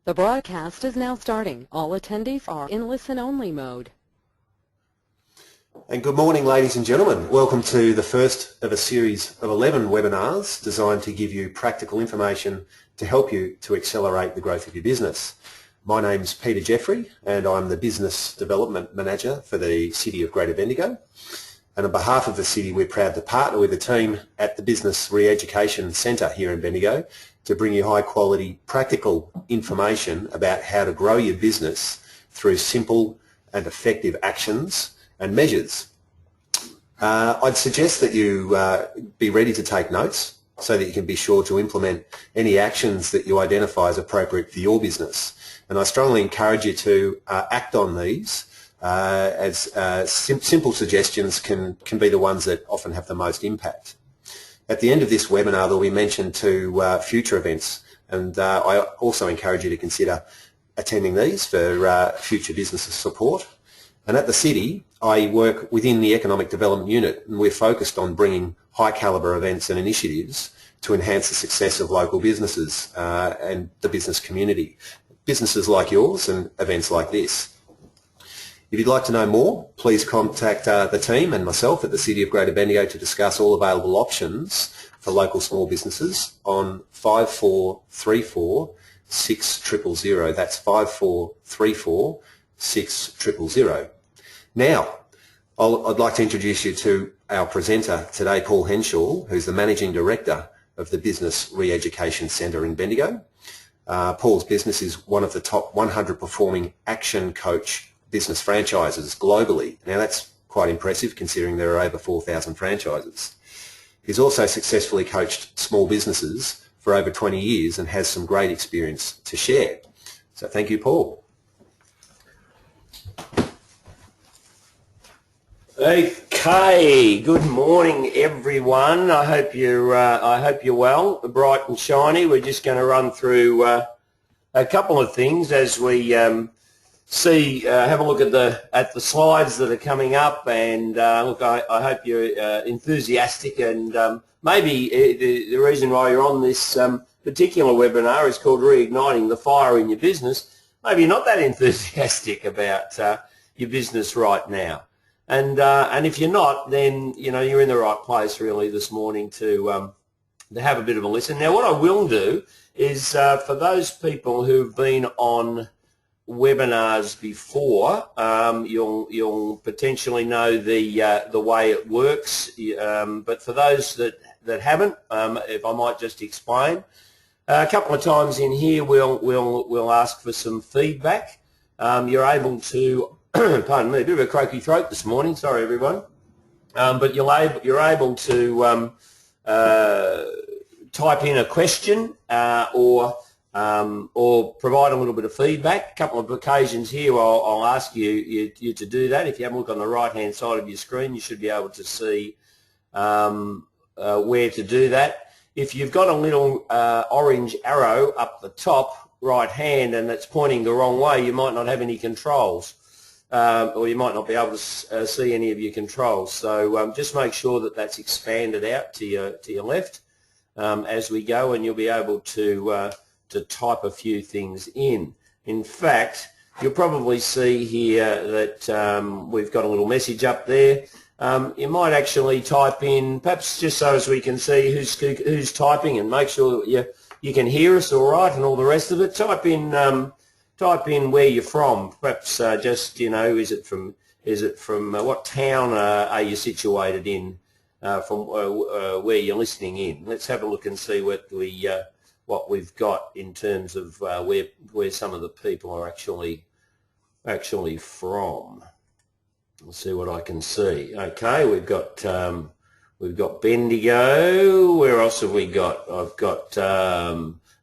The broadcast is now starting. All attendees are in listen-only mode. And good morning, ladies and gentlemen. Welcome to the first of a series of 11 webinars designed to give you practical information to help you to accelerate the growth of your business. My name's Peter Jeffrey and I'm the Business Development Manager for the City of Greater Bendigo. And on behalf of the City, we're proud to partner with the team at the Business Re-Education Centre here in Bendigo to bring you high quality practical information about how to grow your business through simple and effective actions and measures. I'd suggest that you be ready to take notes so that you can be sure to implement any actions that you identify as appropriate for your business. And I strongly encourage you to act on these as simple suggestions can be the ones that often have the most impact. At the end of this webinar, there'll be mention to future events, and I also encourage you to consider attending these for future business support. And at the City, I work within the Economic Development Unit, and we're focused on bringing high calibre events and initiatives to enhance the success of local businesses and the business community. Businesses like yours and events like this. If you'd like to know more, please contact the team and myself at the City of Greater Bendigo to discuss all available options for local small businesses on 5434 6000. That's 5434 6000. Now, I'd like to introduce you to our presenter today, Paul Henshaw, who's the Managing Director of the Business Re-Education Centre in Bendigo. Paul's business is one of the top 100 performing action coach business franchises globally. Now that's quite impressive considering there are over 4,000 franchises. He's also successfully coached small businesses for over 20 years and has some great experience to share. So thank you, Paul. Okay, good morning everyone. I hope you're well, bright and shiny. We're just going to run through a couple of things as we have a look at the slides that are coming up, and look, I hope you're enthusiastic, and maybe the reason why you're on this particular webinar is called Reigniting the Fire in Your Business. Maybe you're not that enthusiastic about your business right now, and if you're not, then you're in the right place really this morning to have a bit of a listen. Now, what I will do is for those people who've been on webinars before, you'll potentially know the way it works, but for those that haven't, if I might just explain, a couple of times in here we'll ask for some feedback. You're able to pardon me, a bit of a croaky throat this morning, sorry everyone, but you're able to type in a question or provide a little bit of feedback. A couple of occasions here I'll ask you to do that. If you have a look on the right hand side of your screen, you should be able to see where to do that. If you've got a little orange arrow up the top right hand and it's pointing the wrong way, you might not have any controls, or you might not be able to see any of your controls. So just make sure that that's expanded out to your left as we go, and you'll be able to type a few things in. In fact, you'll probably see here that we've got a little message up there. You might actually type in, perhaps just so as we can see who's typing, and make sure that you can hear us all right and all the rest of it. Type in where you're from. Perhaps just is it from what town are you situated in, from where you're listening in. Let's have a look and see what we've got in terms of where some of the people are actually from. We'll see what I can see. Okay, we've got Bendigo. Where else have we got? I've got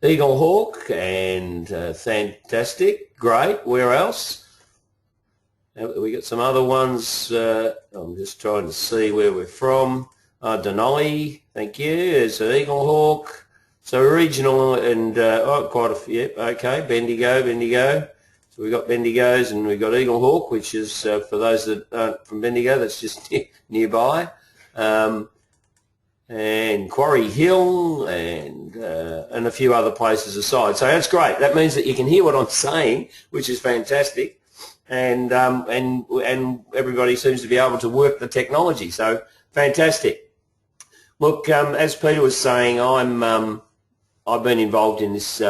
Eagle Hawk and fantastic, great. Where else? We got some other ones. I'm just trying to see where we're from. Denali, thank you. There's Eagle Hawk. So regional and quite a few. Yep, okay, Bendigo. So we've got Bendigos and we've got Eagle Hawk, which is for those that aren't from Bendigo, that's just nearby. and Quarry Hill and a few other places aside. So that's great. That means that you can hear what I'm saying, which is fantastic, and everybody seems to be able to work the technology. So fantastic. Look, as Peter was saying, I've been involved in this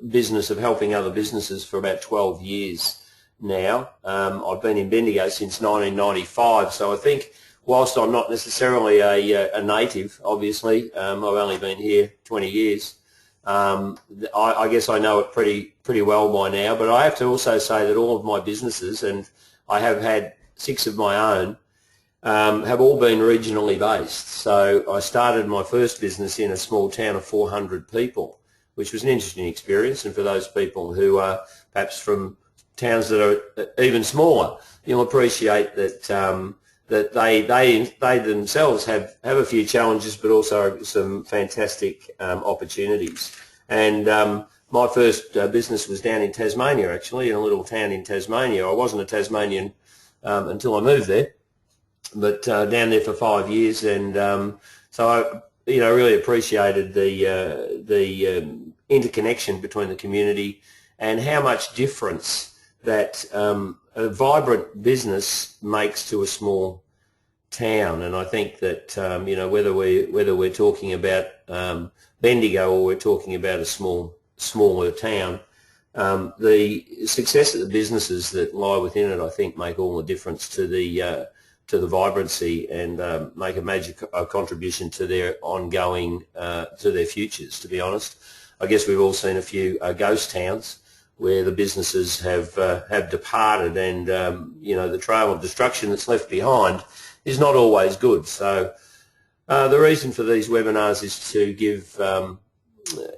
business of helping other businesses for about 12 years now. I've been in Bendigo since 1995, so I think whilst I'm not necessarily a native, obviously, I've only been here 20 years. I guess I know it pretty well by now, but I have to also say that all of my businesses, and I have had 6 of my own, have all been regionally based. So I started my first business in a small town of 400 people, which was an interesting experience. And for those people who are perhaps from towns that are even smaller, you'll appreciate that that they themselves have a few challenges, but also some fantastic opportunities. And my first business was down in Tasmania, actually, in a little town in Tasmania. I wasn't a Tasmanian until I moved there, but down there for 5 years, and so I, really appreciated the interconnection between the community and how much difference that a vibrant business makes to a small town. And I think that whether we're talking about Bendigo or we're talking about a smaller town, the success of the businesses that lie within it, I think, make all the difference to the vibrancy and make a major contribution to their ongoing to their futures. To be honest, I guess we've all seen a few ghost towns where the businesses have departed, and the trail of destruction that's left behind is not always good. So the reason for these webinars is to give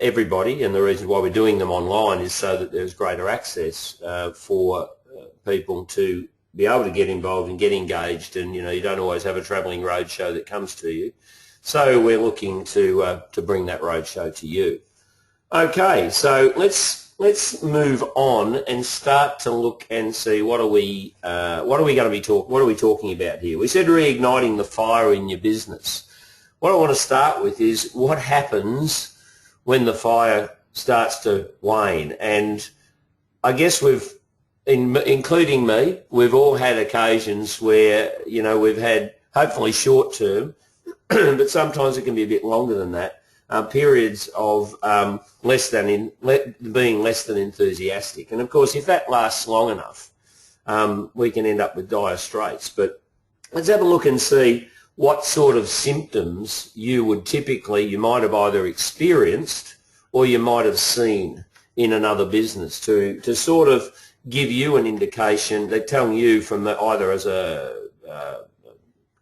everybody, and the reason why we're doing them online is so that there's greater access for people to be able to get involved and get engaged, and you don't always have a travelling roadshow that comes to you. So we're looking to bring that roadshow to you. Okay, so let's move on and start to look and see what are we talking about here. We said reigniting the fire in your business. What I want to start with is what happens when the fire starts to wane. And I guess including me, we've all had occasions where we've had, hopefully short term, but sometimes it can be a bit longer than that, periods of being less than enthusiastic. And of course, if that lasts long enough, we can end up with dire straits. But let's have a look and see what sort of symptoms you might have either experienced or you might have seen in another business to sort of give you an indication. They're telling you from either as a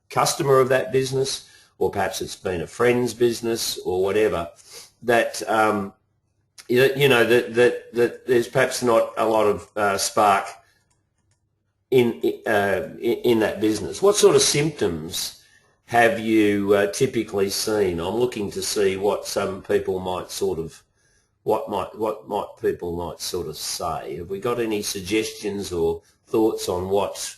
customer of that business, or perhaps it's been a friend's business or whatever, that that there's perhaps not a lot of spark in that business. What sort of symptoms have you typically seen? I'm looking to see what some people might people might sort of say. Have we got any suggestions or thoughts on what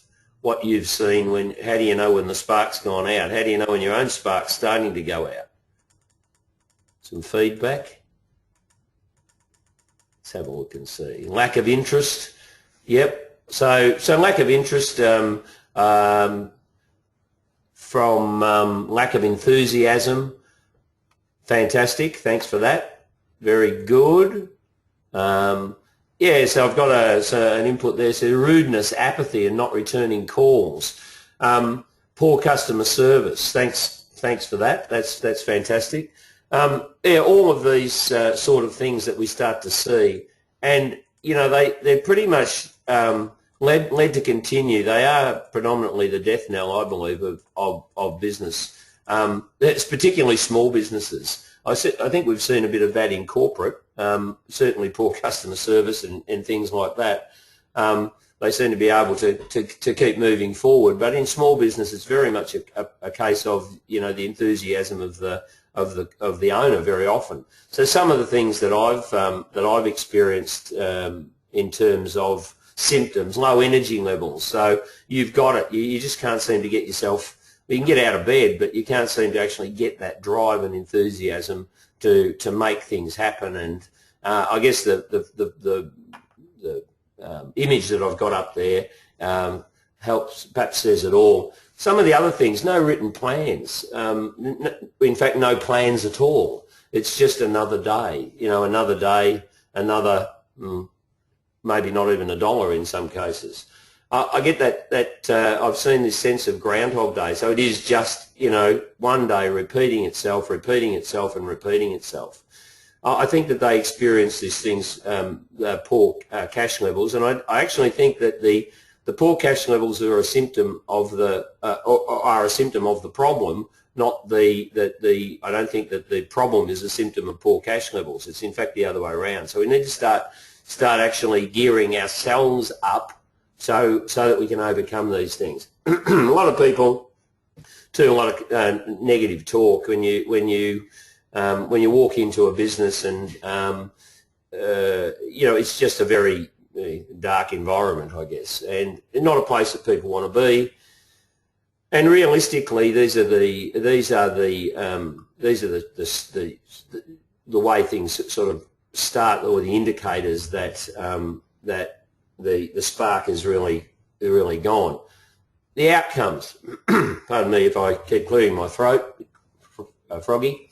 you've seen? How do you know when the spark's gone out? How do you know when your own spark's starting to go out? Some feedback. Let's have a look and see. Lack of interest. Yep. So lack of interest from lack of enthusiasm. Fantastic. Thanks for that. Very good. Yeah, so I've got an input there. So rudeness, apathy, and not returning calls. Poor customer service. Thanks for that. That's fantastic. Yeah, all of these sort of things that we start to see, and they're pretty much led to continue. They are predominantly the death knell, I believe, of business. It's particularly small businesses. I think we've seen a bit of that in corporate, certainly poor customer service and things like that. They seem to be able to keep moving forward, but in small business, it's very much a case of the enthusiasm of the owner very often. So some of the things that I've experienced in terms of symptoms: low energy levels. So you've got it. You just can't seem to get yourself you can get out of bed, but you can't seem to actually get that drive and enthusiasm to make things happen. And I guess the image that I've got up there helps, perhaps says it all. Some of the other things, no written plans. In fact, no plans at all. It's just another day, another day, another, maybe not even $1 in some cases. I get that I've seen this sense of Groundhog Day. So it is just, one day repeating itself, and repeating itself. I think that they experience these things, poor cash levels, and I actually think that the poor cash levels are a symptom of the problem, not the. I don't think that the problem is a symptom of poor cash levels. It's in fact the other way around. So we need to start actually gearing ourselves up so that we can overcome these things. A lot of people do a lot of negative talk when you walk into a business, and it's just a very dark environment, I guess, and not a place that people want to be. And realistically, these are the way things sort of start, or the indicators that that the spark is really gone. The outcomes. Pardon me if I keep clearing my throat, Froggy.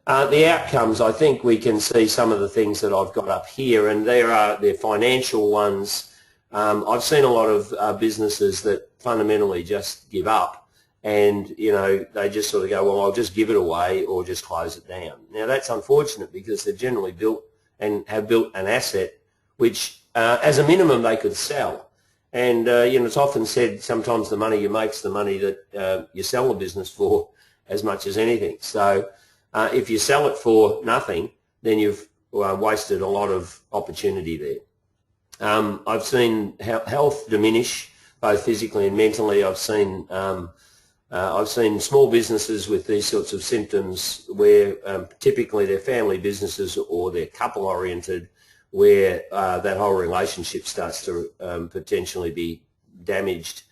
The outcomes, I think we can see some of the things that I've got up here, and they're financial ones. I've seen a lot of businesses that fundamentally just give up, and they just sort of go, well, I'll just give it away or just close it down. Now that's unfortunate, because they've generally built an asset which, as a minimum, they could sell. And it's often said sometimes the money you make is the money that you sell a business for, as much as anything. So if you sell it for nothing, then you've wasted a lot of opportunity there. I've seen health diminish, both physically and mentally. I've seen small businesses with these sorts of symptoms where typically they're family businesses or they're couple-oriented, where that whole relationship starts to potentially be damaged.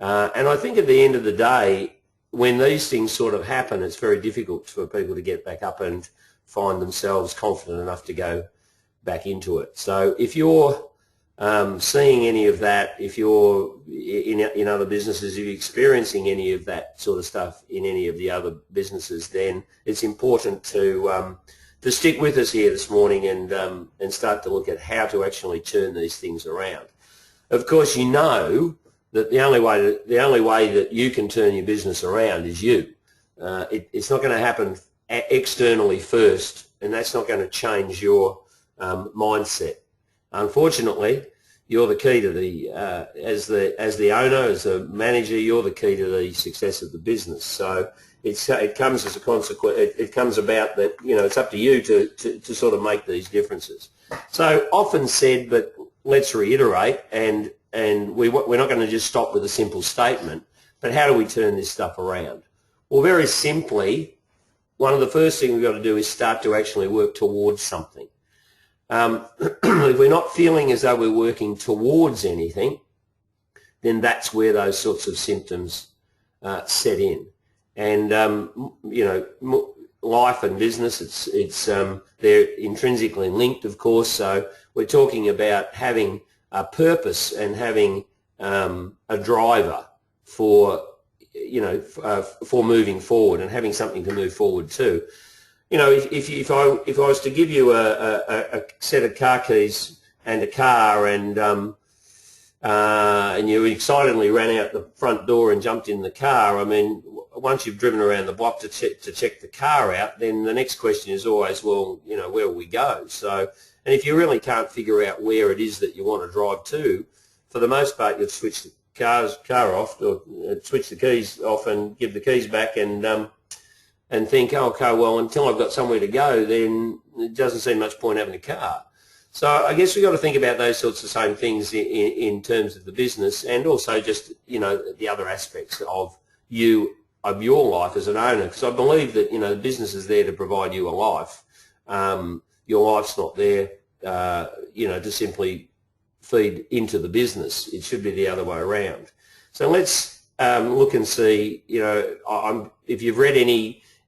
And I think at the end of the day, when these things sort of happen, it's very difficult for people to get back up and find themselves confident enough to go back into it. So if you're seeing any of that, if you're in other businesses, if you're experiencing any of that sort of stuff in any of the other businesses, then it's important to stick with us here this morning and start to look at how to actually turn these things around. Of course, that the only way that you can turn your business around is you. It's not going to happen externally first, and that's not going to change your mindset. Unfortunately, you're the key to as the owner, as a manager, you're the key to the success of the business. So it comes as a consequence. It comes about that it's up to you to sort of make these differences. So often said, but let's reiterate, and we're not going to just stop with a simple statement. But how do we turn this stuff around? Well, very simply, one of the first things we've got to do is start to actually work towards something. If we're not feeling as though we're working towards anything, then that's where those sorts of symptoms set in. And life and business, they're intrinsically linked, of course. So we're talking about having a purpose and having a driver for moving forward, and having something to move forward to. If I was to give you a set of car keys and a car, and you excitedly ran out the front door and jumped in the car, I mean, once you've driven around the block to check the car out, then the next question is always, well, where will we go? So, and if you really can't figure out where it is that you want to drive to, for the most part, you'll switch the car off, or switch the keys off and give the keys back, and think, oh, okay, well, until I've got somewhere to go, then it doesn't seem much point having a car. So I guess we've got to think about those sorts of same things in terms of the business, and also just, the other aspects of your life as an owner, because I believe that, the business is there to provide you a life. Your life's not there, to simply feed into the business. It should be the other way around. So let's look and see, if you've read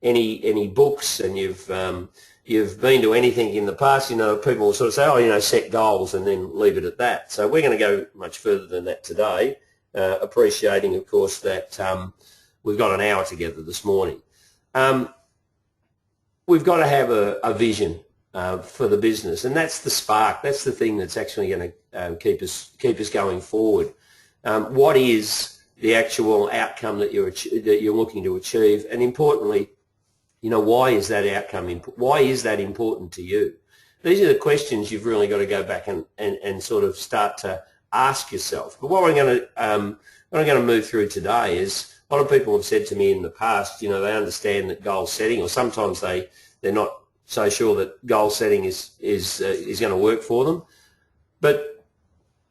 any books and you've been to anything in the past, people will sort of say, oh, set goals and then leave it at that. So we're going to go much further than that today, appreciating, of course, that we've got an hour together this morning. We've got to have a vision for the business, and that's the spark. That's the thing that's actually going to keep us going forward. What is the actual outcome that you're looking to achieve, and importantly, why is that outcome? Why is that important to you? These are the questions you've really got to go back and sort of start to ask yourself. But what I'm going to move through today is, a lot of people have said to me in the past, they understand that goal setting, or sometimes they're not so sure that goal setting is going to work for them. But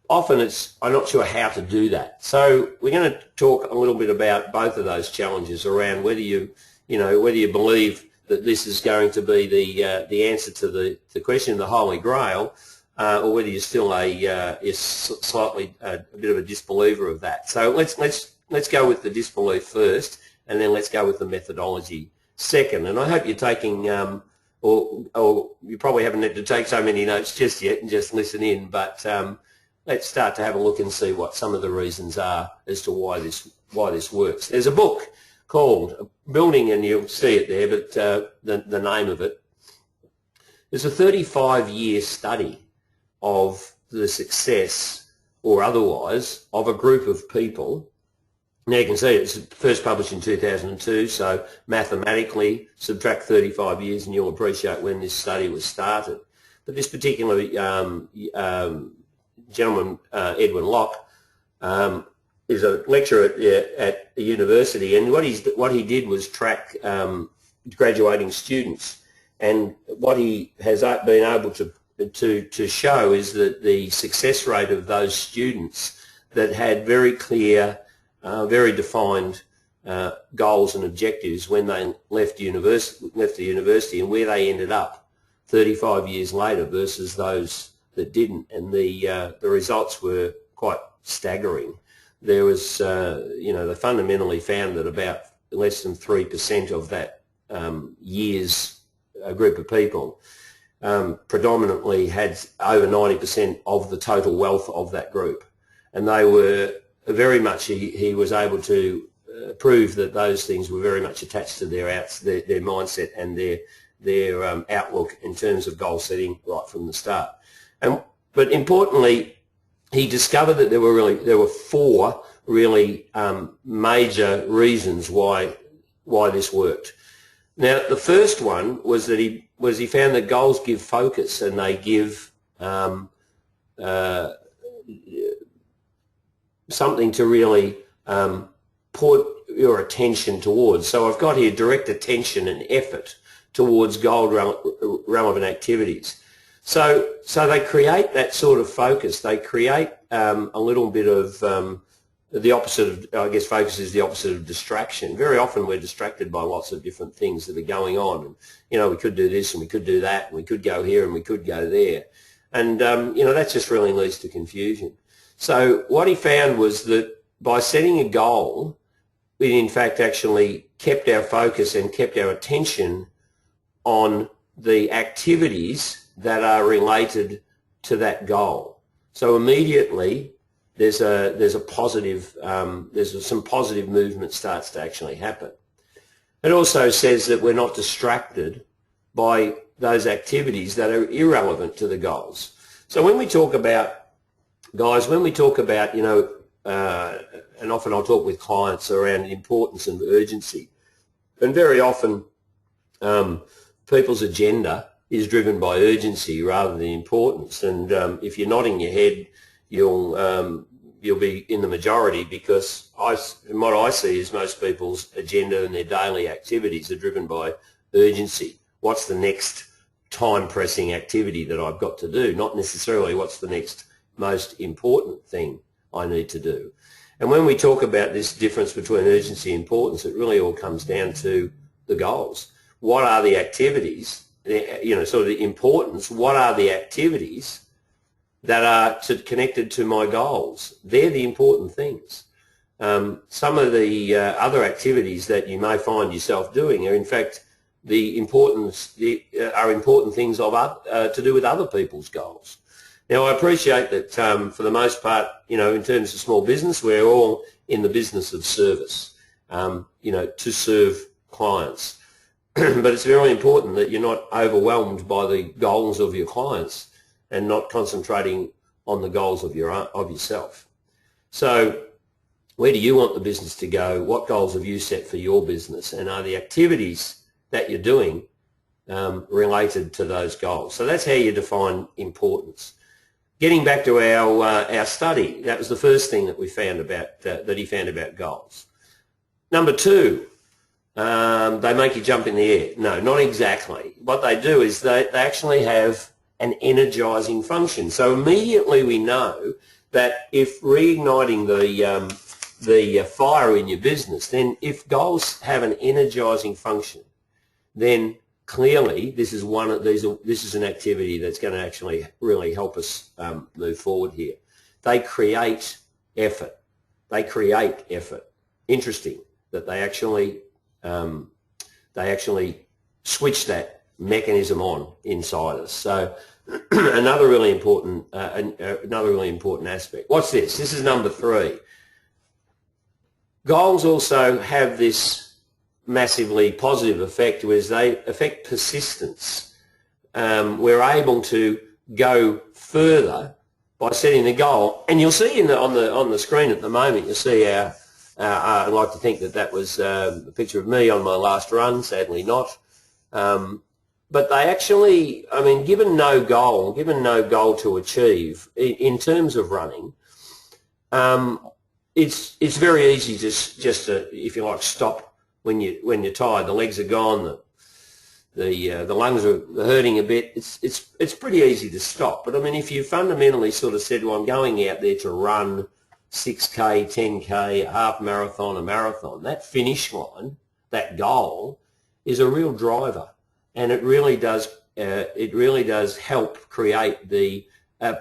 often I'm not sure how to do that. So we're going to talk a little bit about both of those challenges around whether you believe that this is going to be the answer to the question of the Holy Grail, or whether you're still slightly a bit of a disbeliever of that. So let's go with the disbelief first, and then let's go with the methodology second. And I hope you're taking, or you probably haven't had to take so many notes just yet and just listen in, but let's start to have a look and see what some of the reasons are as to why this works. There's a book called Building, and you'll see it there, but the name of it is a 35-year study of the success or otherwise of a group of people. Now you can see it's first published in 2002, so mathematically subtract 35 years and you'll appreciate when this study was started. But this particular gentleman, Edwin Locke, is a lecturer at a university, and what he did was track graduating students, and what he has been able to show is that the success rate of those students that had very clear, very defined goals and objectives when they left the university, and where they ended up 35 years later versus those that didn't, and the results were quite staggering. There was, they fundamentally found that about less than 3% of that year's group of people predominantly had over 90% of the total wealth of that group. And they were very much, he was able to prove that those things were very much attached to their mindset and their outlook in terms of goal setting right from the start. But importantly, he discovered that there were four really major reasons why this worked. Now, the first one was that he found that goals give focus, and they give something to really put your attention towards. So I've got here direct attention and effort towards goal relevant activities. So they create that sort of focus. They create a little bit of the opposite of, I guess, focus is the opposite of distraction. Very often we're distracted by lots of different things that are going on. And, we could do this and we could do that and we could go here and we could go there. And, that just really leads to confusion. So what he found was that by setting a goal, we in fact actually kept our focus and kept our attention on the activities that are related to that goal. So immediately there's a positive, there's some positive movement starts to actually happen. It also says that we're not distracted by those activities that are irrelevant to the goals. So when we talk about, guys, and often I'll talk with clients around the importance and urgency, and very often people's agenda is driven by urgency rather than importance. And if you're nodding your head, you'll be in the majority, because what I see is most people's agenda and their daily activities are driven by urgency. What's the next time-pressing activity that I've got to do? Not necessarily what's the next most important thing I need to do. And when we talk about this difference between urgency and importance, it really all comes down to the goals. What are the activities, sort of the importance, what are the activities that are connected to my goals? They're the important things. Some of the other activities that you may find yourself doing are in fact important things to do with other people's goals. Now, I appreciate that for the most part, in terms of small business, we're all in the business of service, to serve clients. But it's very important that you're not overwhelmed by the goals of your clients and not concentrating on the goals of yourself. So where do you want the business to go? What goals have you set for your business? And are the activities that you're doing related to those goals? So that's how you define importance. Getting back to our study, that was the first thing that we found about that he found about goals. Number two, they make you jump in the air. No, not exactly. What they do is they actually have an energising function. So immediately we know that if reigniting the fire in your business, then if goals have an energising function, then clearly this is an activity that's going to actually really help us move forward here. They create effort. Interesting that they actually switch that mechanism on inside us. So another really important aspect. What's this? This is number three. Goals also have this massively positive effect, whereas they affect persistence. We're able to go further by setting the goal, and you'll see on the screen at the moment, you'll see I'd like to think that was a picture of me on my last run. Sadly not. But they actually, given no goal to achieve in terms of running, it's very easy just to, if you like, stop when you're tired. The legs are gone, the lungs are hurting a bit. It's pretty easy to stop. But if you fundamentally sort of said, well, I'm going out there to run 6K, 10K, a half marathon, a marathon, that finish line, that goal, is a real driver, and it really does help create the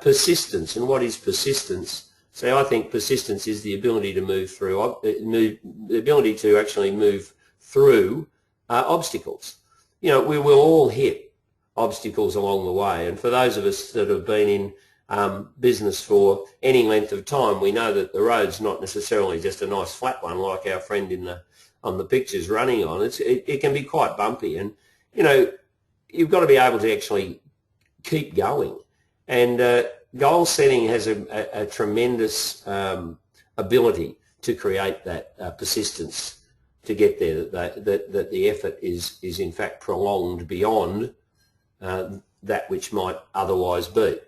persistence. And what is persistence? So I think persistence is the ability to actually move through obstacles. We will all hit obstacles along the way, and for those of us that have been in business for any length of time, we know that the road's not necessarily just a nice flat one like our friend on the pictures running on. It can be quite bumpy, and you've got to be able to actually keep going. And goal setting has a tremendous ability to create that persistence to get there, that the effort is in fact prolonged beyond that which might otherwise be.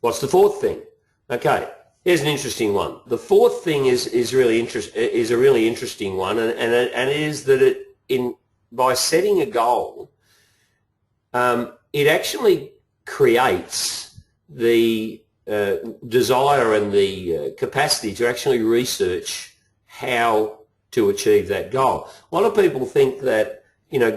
What's the fourth thing? Okay, here's an interesting one. The fourth thing is a really interesting one, and it is that by setting a goal, it actually creates the desire and the capacity to actually research how to achieve that goal. A lot of people think that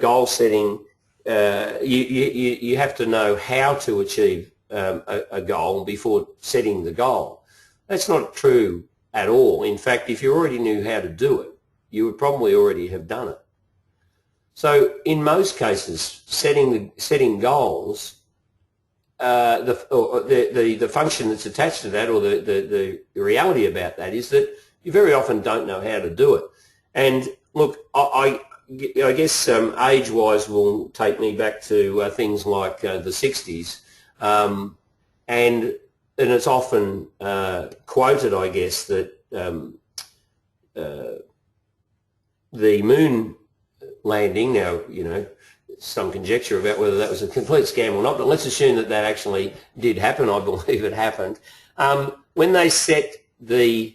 goal setting, you have to know how to achieve a goal before setting the goal. That's not true at all. In fact, if you already knew how to do it, you would probably already have done it. So in most cases, setting goals, the function that's attached to that, or the reality about that, is that you very often don't know how to do it. And look, I guess age-wise will take me back to things like the 60s, and it's often quoted, I guess, that the moon landing, now, some conjecture about whether that was a complete scam or not, but let's assume that actually did happen. I believe it happened. When they set the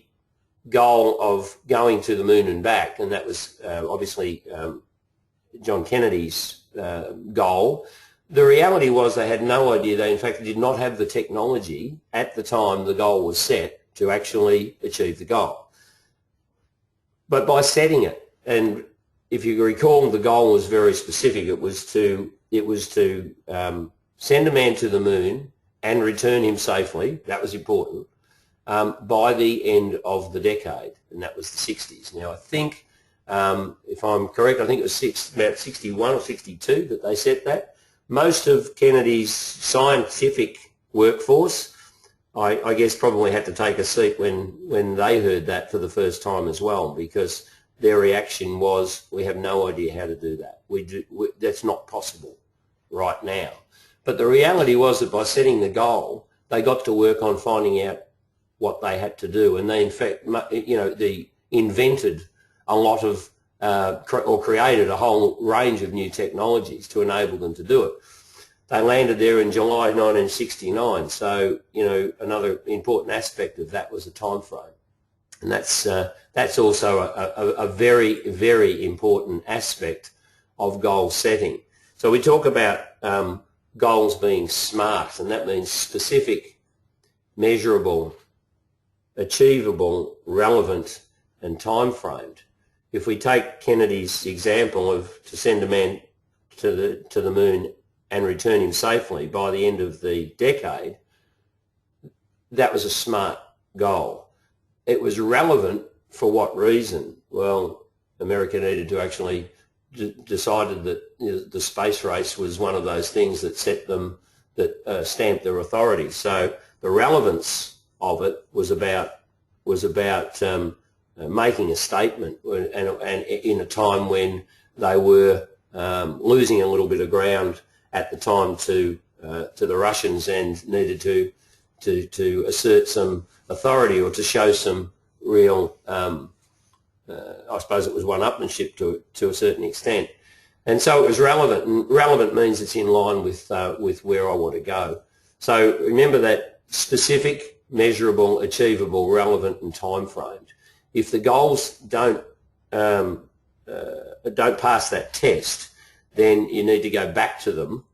goal of going to the moon and back, and that was obviously John Kennedy's goal, the reality was they had no idea. They, in fact, did not have the technology at the time the goal was set to actually achieve the goal. But by setting it, and if you recall, the goal was very specific. It was to send a man to the moon and return him safely. That was important. by the end of the decade, and that was the 60s. Now I think, if I'm correct, I think it was about 61 or 62 that they set that. Most of Kennedy's scientific workforce, I guess, probably had to take a seat when they heard that for the first time as well, because their reaction was, we have no idea how to do that. That's not possible right now. But the reality was that by setting the goal, they got to work on finding out what they had to do, and they, in fact, they invented a lot of, or created a whole range of new technologies to enable them to do it. They landed there in July 1969, so another important aspect of that was the time frame, and that's also a very, very important aspect of goal setting. So we talk about goals being SMART, and that means specific, measurable, achievable, relevant, and time framed. If we take Kennedy's example of to send a man to the moon and return him safely by the end of the decade, that was a SMART goal. It was relevant for what reason? Well, America needed to actually decided that the space race was one of those things that stamped their authority. So the relevance of it was about making a statement, and in a time when they were losing a little bit of ground at the time to the Russians, and needed to assert some authority, or to show some real, I suppose it was one-upmanship to a certain extent. And so it was relevant, and relevant means it's in line with where I want to go. So remember that: specific, measurable, achievable, relevant, and time framed. If the goals don't pass that test, then you need to go back to them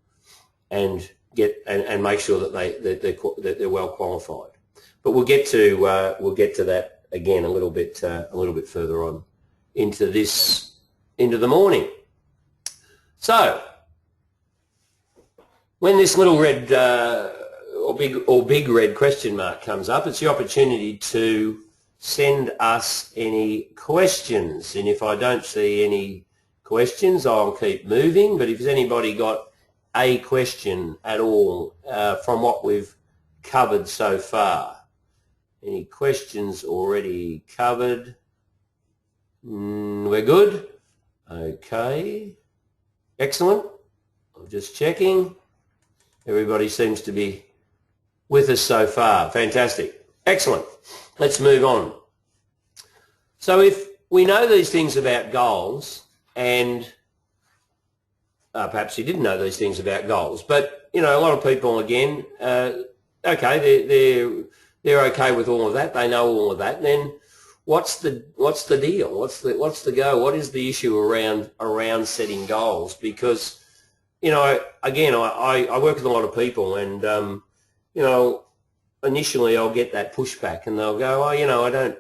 and make sure that they're well qualified. But we'll get to that again a little bit further on into the morning. So when this little red or big red question mark comes up, it's the opportunity to send us any questions. And if I don't see any questions, I'll keep moving. But if there's anybody got a question at all from what we've covered so far, any questions already covered? We're good? Okay. Excellent. I'm just checking. Everybody seems to be with us so far. Fantastic. Excellent. Let's move on. So if we know these things about goals, and perhaps you didn't know these things about goals, but a lot of people, again, okay, they're okay with all of that. They know all of that. Then what's the deal? What's the go? What is the issue around setting goals? Because again, I work with a lot of people, and initially I'll get that pushback, and they'll go, oh, I don't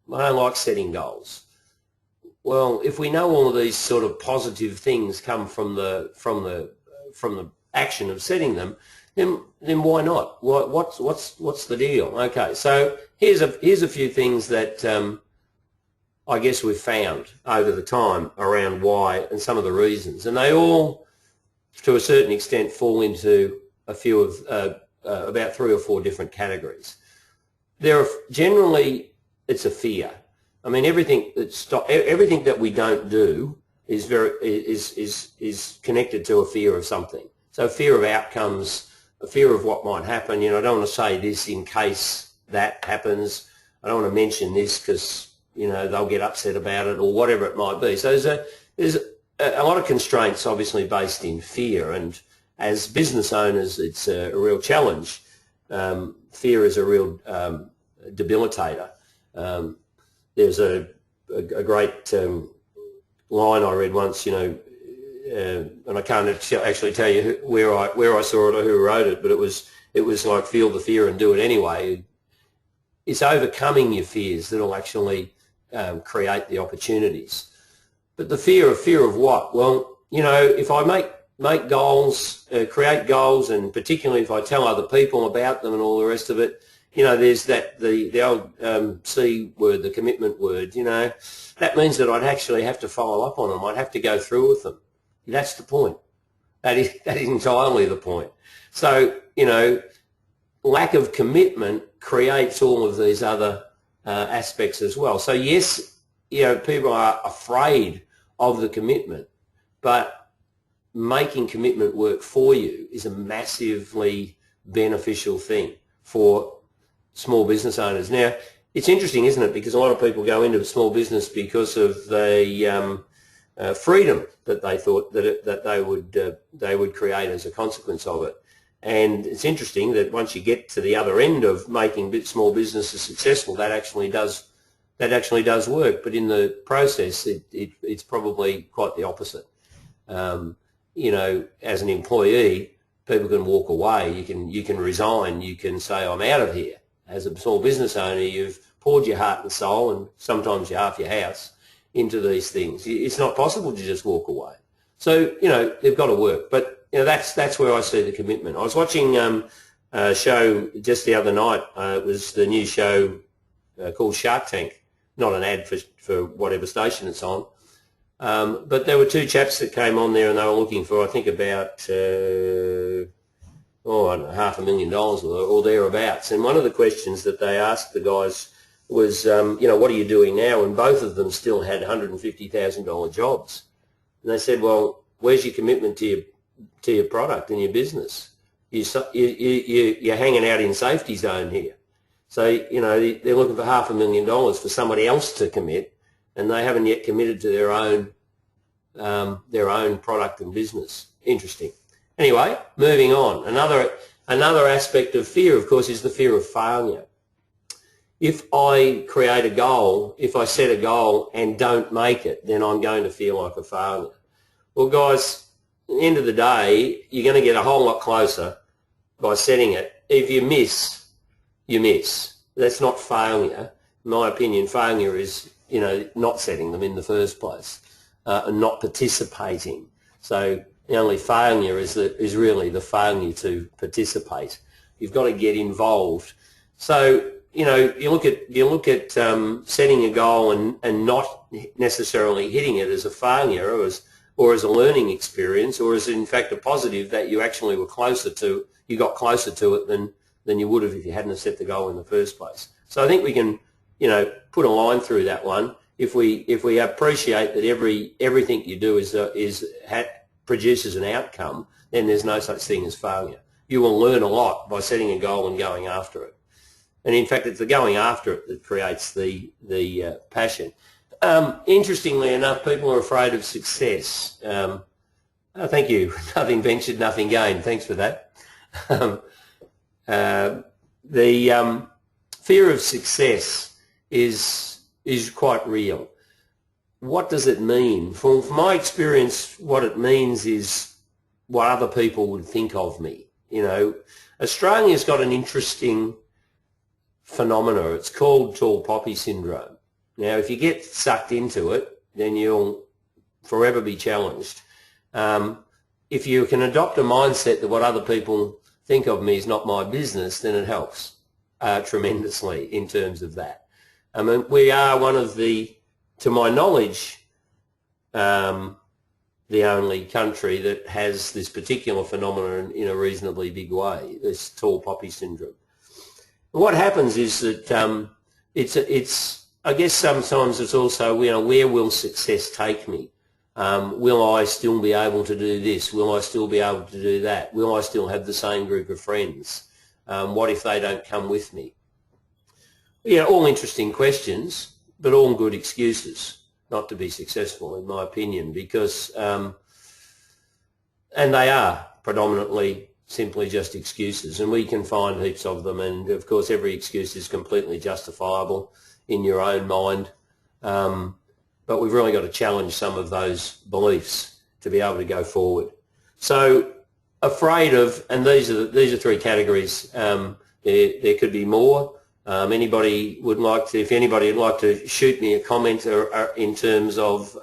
like setting goals. Well, if we know all of these sort of positive things come from the action of setting them, then why not? What's the deal? Okay, so here's a few things that I guess we've found over the time around why and some of the reasons, and they all, to a certain extent, fall into a few of about 3 or 4 different categories. Generally, it's a fear. I mean, everything that we don't do is connected to a fear of something. So fear of outcomes, a fear of what might happen. I don't want to say this in case that happens. I don't want to mention this because they'll get upset about it, or whatever it might be. So there's a lot of constraints, obviously, based in fear, and as business owners, it's a real challenge. Fear is a real debilitator. There's a great line I read once, and I can't actually tell you where I saw it or who wrote it, but it was like, feel the fear and do it anyway. It's overcoming your fears that'll actually create the opportunities. But the fear of what? Well, if I make goals, create goals, and particularly if I tell other people about them and all the rest of it, there's the old C word, the commitment word. That means that I'd actually have to follow up on them. I'd have to go through with them. That's the point. That is entirely the point. So, lack of commitment creates all of these other aspects as well. So yes, people are afraid of the commitment, but making commitment work for you is a massively beneficial thing for small business owners. Now, it's interesting, isn't it? Because a lot of people go into small business because of the freedom that they thought that they would create as a consequence of it. And it's interesting that once you get to the other end of making small businesses successful, that actually does work. But in the process, it's probably quite the opposite. As an employee, people can walk away. You can resign. You can say, I'm out of here. As a small business owner, you've poured your heart and soul, and sometimes half your house, into these things. It's not possible to just walk away. So they've got to work. But that's where I see the commitment. I was watching a show just the other night. It was the new show called Shark Tank. Not an ad for whatever station it's on. But there were two chaps that came on there, and they were looking for, I think, about I don't know, $500,000 or thereabouts. And one of the questions that they asked the guys was, what are you doing now? And both of them still had $150,000 jobs. And they said, well, where's your commitment to your product and your business? You're hanging out in safety zone here. So, they're looking for $500,000 for somebody else to commit, and they haven't yet committed to their own product and business. Interesting. Anyway, moving on. Another aspect of fear, of course, is the fear of failure. If I create a goal, if I set a goal and don't make it, then I'm going to feel like a failure. Well, guys, at the end of the day, you're going to get a whole lot closer by setting it. If you miss, you miss. That's not failure. In my opinion, failure is, not setting them in the first place and not participating. So the only failure is really the failure to participate. You've got to get involved. So, you look at setting a goal and not necessarily hitting it as a failure or as a learning experience, or as in fact a positive that you actually got closer to it than you would have if you hadn't set the goal in the first place. So I think we can, put a line through that one. If we appreciate that everything you do produces an outcome, then there's no such thing as failure. You will learn a lot by setting a goal and going after it. And in fact, it's the going after it that creates the passion. Interestingly enough, people are afraid of success. Thank you. Nothing ventured, nothing gained. Thanks for that. The fear of success is quite real. What does it mean? From my experience, what it means is what other people would think of me. Australia's got an interesting phenomena. It's called tall poppy syndrome. Now, if you get sucked into it, then you'll forever be challenged. If you can adopt a mindset that what other people think of me is not my business, then it helps tremendously in terms of that. I mean, we are one of to my knowledge, the only country that has this particular phenomenon in a reasonably big way, this tall poppy syndrome. What happens is that I guess sometimes it's also, where will success take me? Will I still be able to do this? Will I still be able to do that? Will I still have the same group of friends? What if they don't come with me? All interesting questions, but all good excuses not to be successful, in my opinion, because, and they are predominantly simply just excuses, and we can find heaps of them, and of course every excuse is completely justifiable in your own mind, but we've really got to challenge some of those beliefs to be able to go forward. So afraid of, and these are three categories. There could be more. If anybody would like to shoot me a comment or in terms of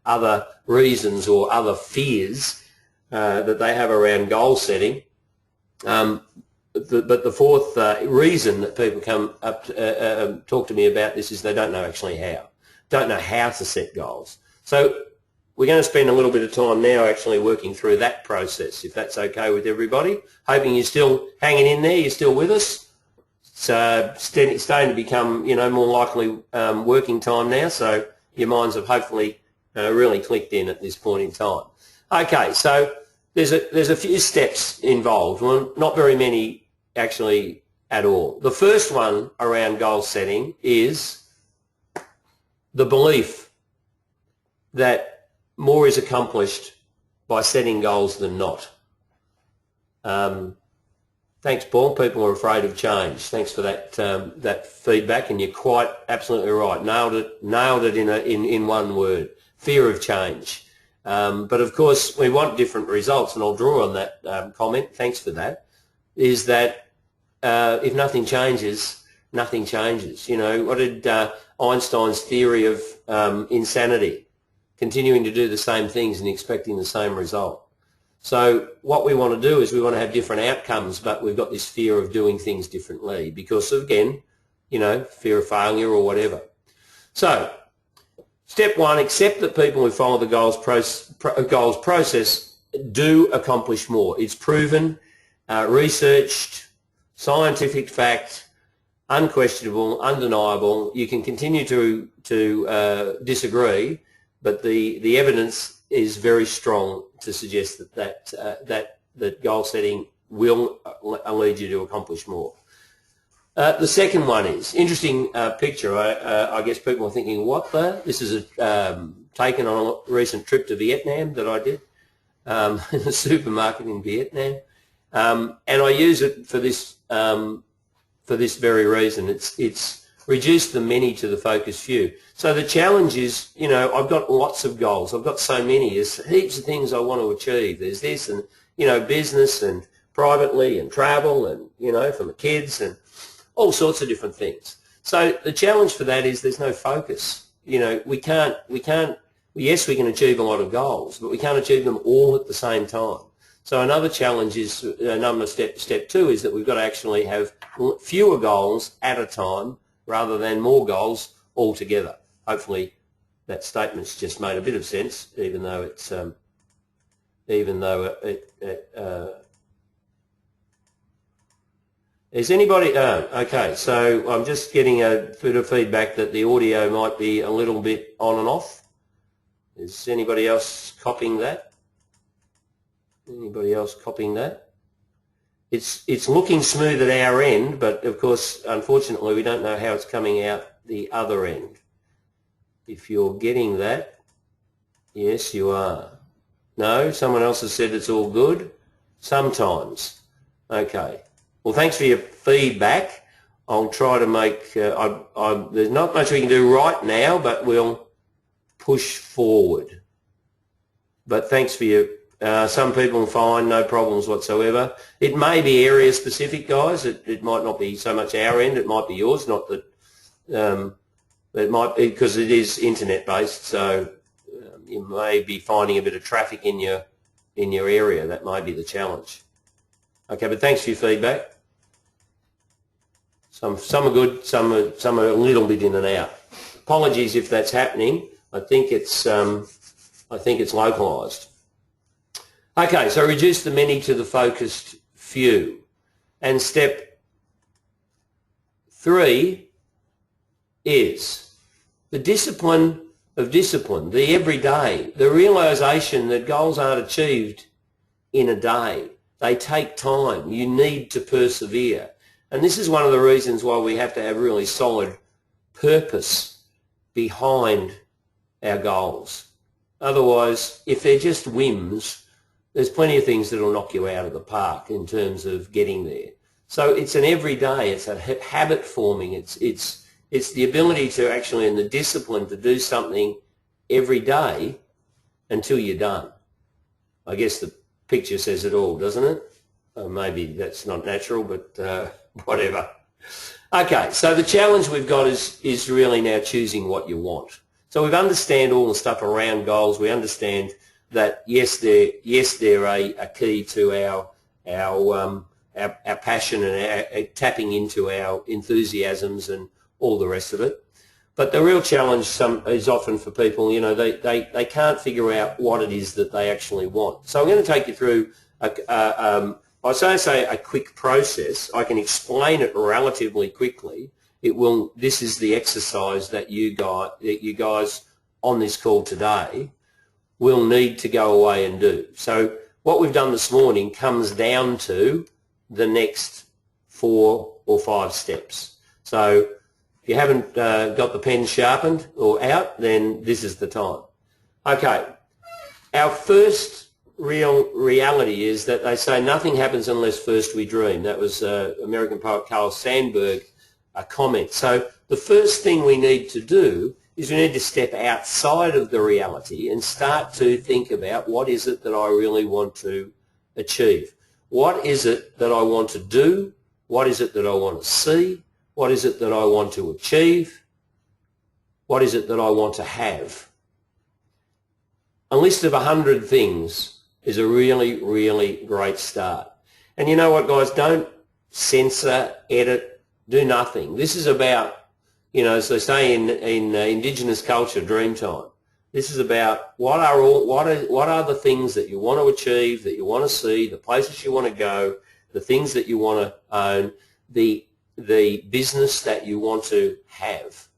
other reasons or other fears that they have around goal setting, but the fourth reason that people come up to, talk to me about this is they don't know actually how. Don't know how to set goals. So we're going to spend a little bit of time now actually working through that process, if that's okay with everybody. Hoping you're still hanging in there, you're still with us. It's starting to become, more likely working time now, so your minds have hopefully really clicked in at this point in time. Okay, so there's a few steps involved. Well, not very many actually at all. The first one around goal setting is the belief that more is accomplished by setting goals than not. Thanks, Paul. People are afraid of change. Thanks for that feedback, and you're quite absolutely right. Nailed it in one word: fear of change. But of course, we want different results, and I'll draw on that comment. Thanks for that. Is that if nothing changes, nothing changes. What did Einstein's theory of insanity? Continuing to do the same things and expecting the same result. So what we want to do is we want to have different outcomes, but we've got this fear of doing things differently because of, again, fear of failure or whatever. So step one, accept that people who follow the goals process do accomplish more. It's proven, researched, scientific fact, unquestionable, undeniable. You can continue to disagree, but the evidence is very strong to suggest that goal setting will lead you to accomplish more. The second one is interesting picture. I guess people are thinking, what the? This is taken on a recent trip to Vietnam that I did in a supermarket in Vietnam, and I use it for this very reason. It's reduce the many to the focused few. So the challenge is, I've got lots of goals. I've got so many. There's heaps of things I want to achieve. There's this and, business and privately and travel and, for my kids and all sorts of different things. So the challenge for that is there's no focus. Yes, we can achieve a lot of goals, but we can't achieve them all at the same time. So another challenge is, step two is that we've got to actually have fewer goals at a time rather than more goals altogether. Hopefully that statement's just made a bit of sense, even though it's is anybody okay, so I'm just getting a bit of feedback that the audio might be a little bit on and off. Is anybody else copying that? Anybody else copying that? It's looking smooth at our end, but of course, unfortunately, we don't know how it's coming out the other end. If you're getting that, yes, you are. No, someone else has said it's all good. Sometimes. Okay. Well, thanks for your feedback. I'll try to make, there's not much we can do right now, but we'll push forward. But thanks for your, some people fine, no problems whatsoever. It may be area specific, guys. It might not be so much our end, it might be yours, not that, it might be because it is internet based, so you may be finding a bit of traffic in your area. That may be the challenge. Okay, but thanks for your feedback. Some are good, some are a little bit in and out. Apologies if that's happening. I think it's localised. Okay, so reduce the many to the focused few. And step 3 is the discipline of discipline, the everyday, the realisation that goals aren't achieved in a day. They take time. You need to persevere. And this is one of the reasons why we have to have really solid purpose behind our goals. Otherwise, if they're just whims, there's plenty of things that will knock you out of the park in terms of getting there. So it's an everyday, it's a habit forming, it's the ability to actually, and the discipline to do something every day until you're done. I guess the picture says it all, doesn't it? Maybe that's not natural, but whatever. Okay, so the challenge we've got is really now choosing what you want. So we understand all the stuff around goals. We understand that yes, they're a key to our our passion and our tapping into our enthusiasms and all the rest of it. But the real challenge is often for people, you know, they can't figure out what it is that they actually want. So I'm going to take you through, I say a quick process. I can explain it relatively quickly. This is the exercise that you guys on this call today will need to go away and do. So what we've done this morning comes down to the next 4 or 5 steps. So if you haven't got the pen sharpened or out, then this is the time. Okay, our first real reality is that they say nothing happens unless first we dream. That was American poet Carl Sandburg comment. So the first thing we need to do is we need to step outside of the reality and start to think about what is it that I really want to achieve. What is it that I want to do? What is it that I want to see? What is it that I want to achieve? What is it that I want to have? A list of 100 things is a really, really great start. And you know what, guys? Don't censor, edit, do nothing. This is about, you know, as they say in Indigenous culture, dream time. This is about what are the things that you want to achieve, that you want to see, the places you want to go, the things that you want to own, the business that you want to have.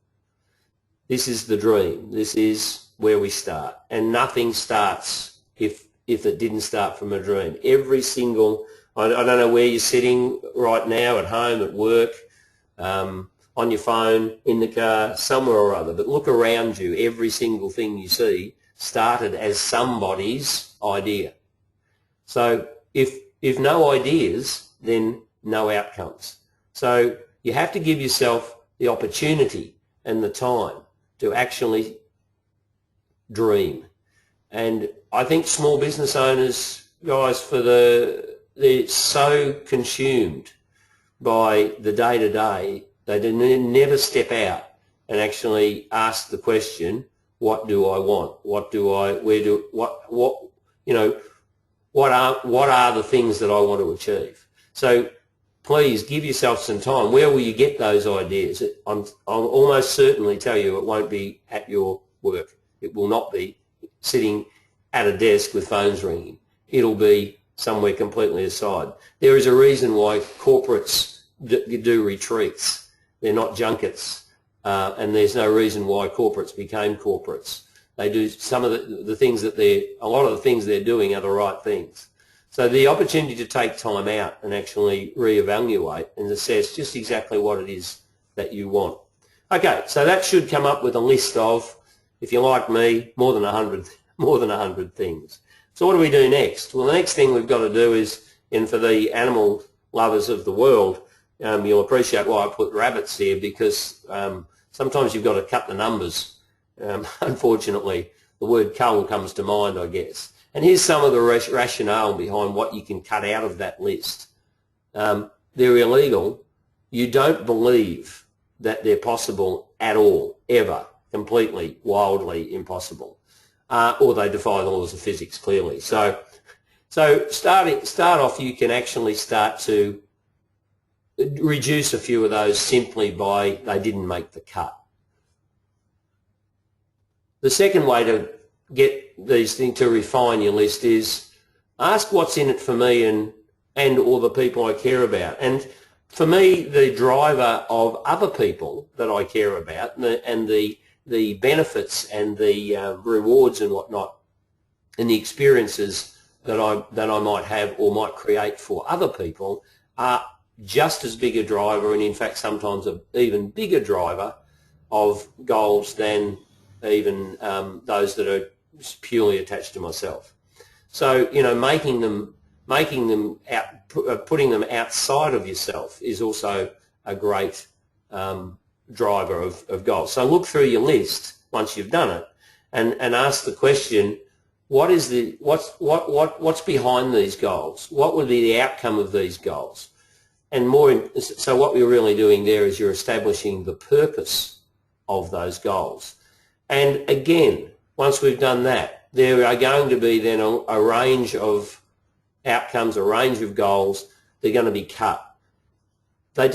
This is the dream. This is where we start. And nothing starts if it didn't start from a dream. Every single, I don't know where you're sitting right now, at home, at work, on your phone, in the car, somewhere or other, but look around you. Every single thing you see started as somebody's idea. So if no ideas, then no outcomes. So you have to give yourself the opportunity and the time to actually dream. And I think small business owners, guys, they're so consumed by the day-to-day, they never step out and actually ask the question, what do I want? What are the things that I want to achieve? So please give yourself some time. Where will you get those ideas? I'll almost certainly tell you it won't be at your work. It will not be sitting at a desk with phones ringing. It'll be somewhere completely aside. There is a reason why corporates do retreats. They're not junkets, and there's no reason why corporates became corporates. They do some of the things that a lot of the things they're doing are the right things. So the opportunity to take time out and actually reevaluate and assess just exactly what it is that you want. Okay, so that should come up with a list of, if you're like me, more than 100 things. So what do we do next? Well, the next thing we've got to do is, and for the animal lovers of the world, you'll appreciate why I put rabbits here, because sometimes you've got to cut the numbers. Unfortunately, the word cull comes to mind, I guess. And here's some of the rationale behind what you can cut out of that list. They're illegal. You don't believe that they're possible at all, ever, completely, wildly impossible. Or they defy the laws of physics, clearly. So start off, you can actually start to reduce a few of those simply by they didn't make the cut. The second way to get these things, to refine your list, is ask what's in it for me and or the people I care about. And for me, the driver of other people that I care about and the benefits and the rewards and whatnot and the experiences that I might have or might create for other people are just as big a driver, and in fact sometimes an even bigger driver of goals than even those that are purely attached to myself. So, you know, putting them outside of yourself is also a great driver of goals. So look through your list once you've done it and ask the question, what's behind these goals? What would be the outcome of these goals? And so what we're really doing there is you're establishing the purpose of those goals. And again, once we've done that, there are going to be then a range of outcomes, a range of goals they're going to be cut. They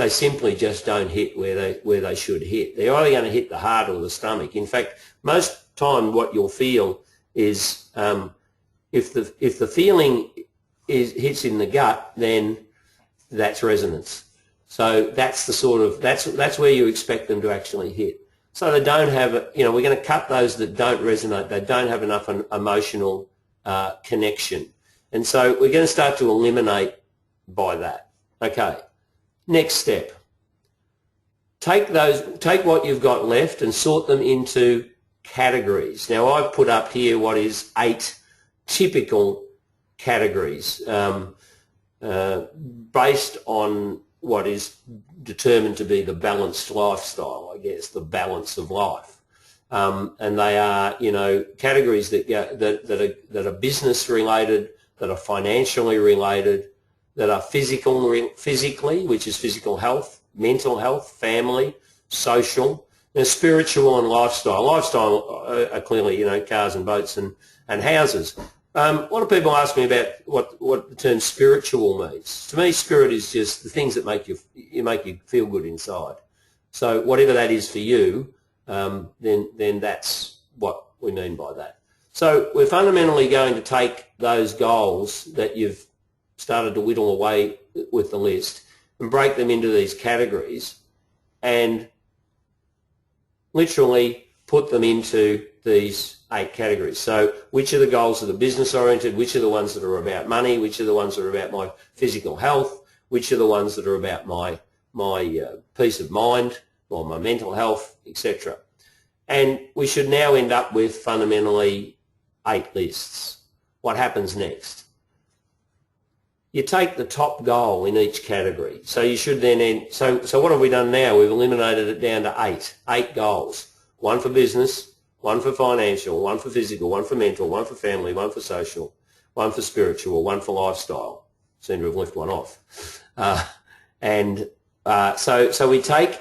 simply just don't hit where they should hit. They're either going to hit the heart or the stomach. In fact, most time what you'll feel is if the feeling hits in the gut, then that's resonance. So that's the sort of that's where you expect them to actually hit. So they don't have, we're going to cut those that don't resonate. They don't have enough emotional connection, and so we're going to start to eliminate by that. Okay. Next step. Take what you've got left and sort them into categories. Now I've put up here what is 8 typical categories based on what is determined to be the balanced lifestyle, I guess, the balance of life. And they are, categories that are business related, that are financially related, that are physically, which is physical health, mental health, family, social, and spiritual and lifestyle. Lifestyle are clearly, cars and boats and houses. A lot of people ask me about what the term spiritual means. To me, spirit is just the things that make you feel good inside. So whatever that is for you, then that's what we mean by that. So we're fundamentally going to take those goals that you've started to whittle away with the list and break them into these categories and literally put them into these 8 categories. So which are the goals that are business oriented, which are the ones that are about money, which are the ones that are about my physical health, which are the ones that are about my peace of mind or my mental health, etc. And we should now end up with fundamentally 8 lists. What happens next? You take the top goal in each category. So you should then end, so what have we done now? We've eliminated it down to 8 goals. 1 for business, 1 for financial, 1 for physical, 1 for mental, 1 for family, 1 for social, 1 for spiritual, 1 for lifestyle. Seem to have left 1 off. So we take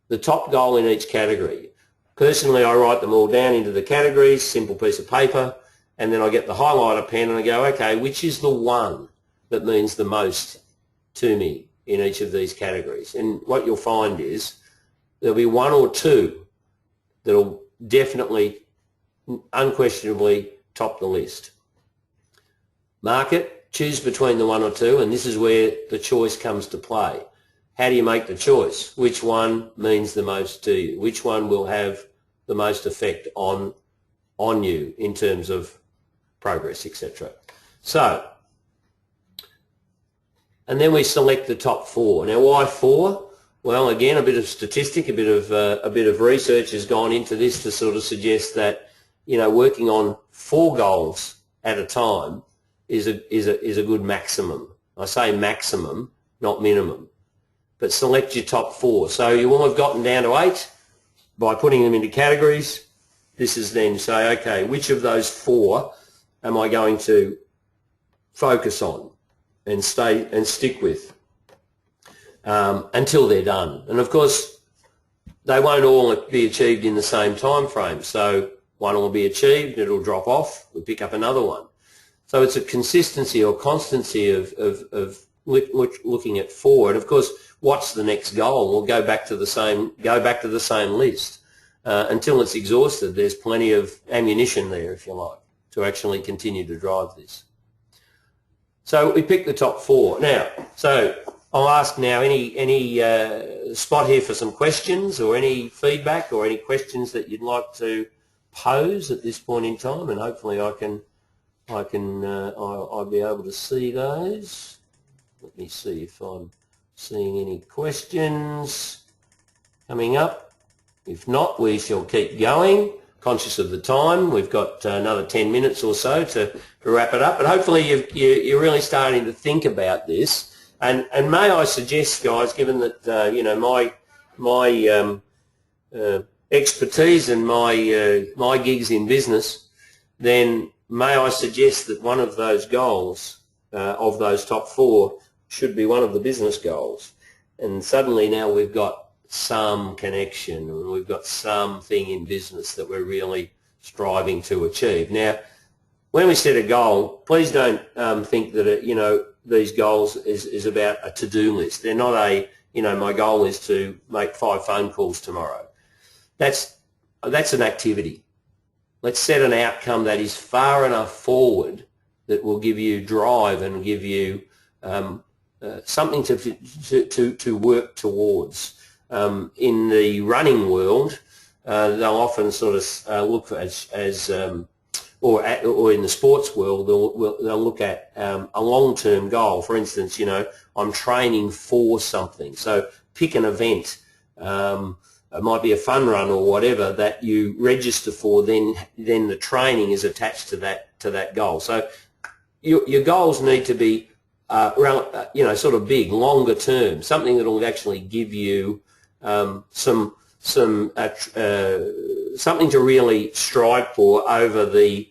the top goal in each category. Personally, I write them all down into the categories, simple piece of paper, and then I get the highlighter pen and I go, okay, which is the one that means the most to me in each of these categories? And what you'll find is there'll be 1 or 2 that'll definitely, unquestionably top the list. Mark it, choose between the 1 or 2, and this is where the choice comes to play. How do you make the choice? Which one means the most to you? Which one will have the most effect on you in terms of progress, etc. So, and then we select the top 4. Now, why 4? Well, again, a bit of statistic, a bit of research has gone into this to sort of suggest that, working on 4 goals at a time is a good maximum. I say maximum, not minimum. But select your top 4. So you will have gotten down to 8 by putting them into categories. This is then say, okay, which of those 4 am I going to focus on and stick with until they're done? And of course, they won't all be achieved in the same time frame. So one will be achieved, it'll drop off, we'll pick up another one. So it's a consistency or constancy of looking at 4. And of course, what's the next goal? We'll go back to the same list. Until it's exhausted, there's plenty of ammunition there, if you like, to actually continue to drive this. So we pick the top 4. Now, so I'll ask now any spot here for some questions or any feedback or any questions that you'd like to pose at this point in time, and hopefully I'll be able to see those. Let me see if I'm seeing any questions coming up. If not, we shall keep going, conscious of the time. We've got another 10 minutes or so to wrap it up. But hopefully you're really starting to think about this. And may I suggest, guys, given that my expertise and my gigs in business, then may I suggest that one of those goals of those top 4 should be one of the business goals. And suddenly now we've got some connection, and we've got something in business that we're really striving to achieve. Now, when we set a goal, please don't think that these goals is about a to-do list. They're not a, my goal is to make 5 phone calls tomorrow. That's an activity. Let's set an outcome that is far enough forward that will give you drive and give you something to work towards. In the running world, they'll often sort of look for or in the sports world, they'll look at a long-term goal. For instance, I'm training for something. So pick an event. It might be a fun run or whatever that you register for. Then the training is attached to that goal. So your goals need to be sort of big, longer term, something that will actually give you something to really strive for over the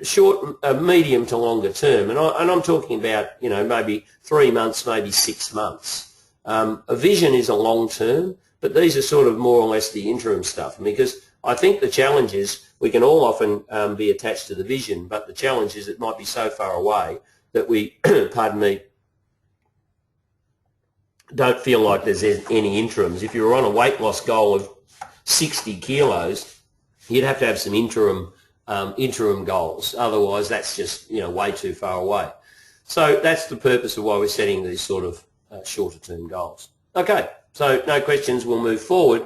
short, medium to longer term. And I'm talking about maybe 3 months, maybe 6 months. A vision is a long term, but these are sort of more or less the interim stuff, because I think the challenge is we can all often be attached to the vision, but the challenge is it might be so far away that we, pardon me, don't feel like there's any interims. If you were on a weight loss goal of 60 kilos, you'd have to have some interim goals. Otherwise, that's just way too far away. So that's the purpose of why we're setting these sort of shorter term goals. Okay, so no questions. We'll move forward.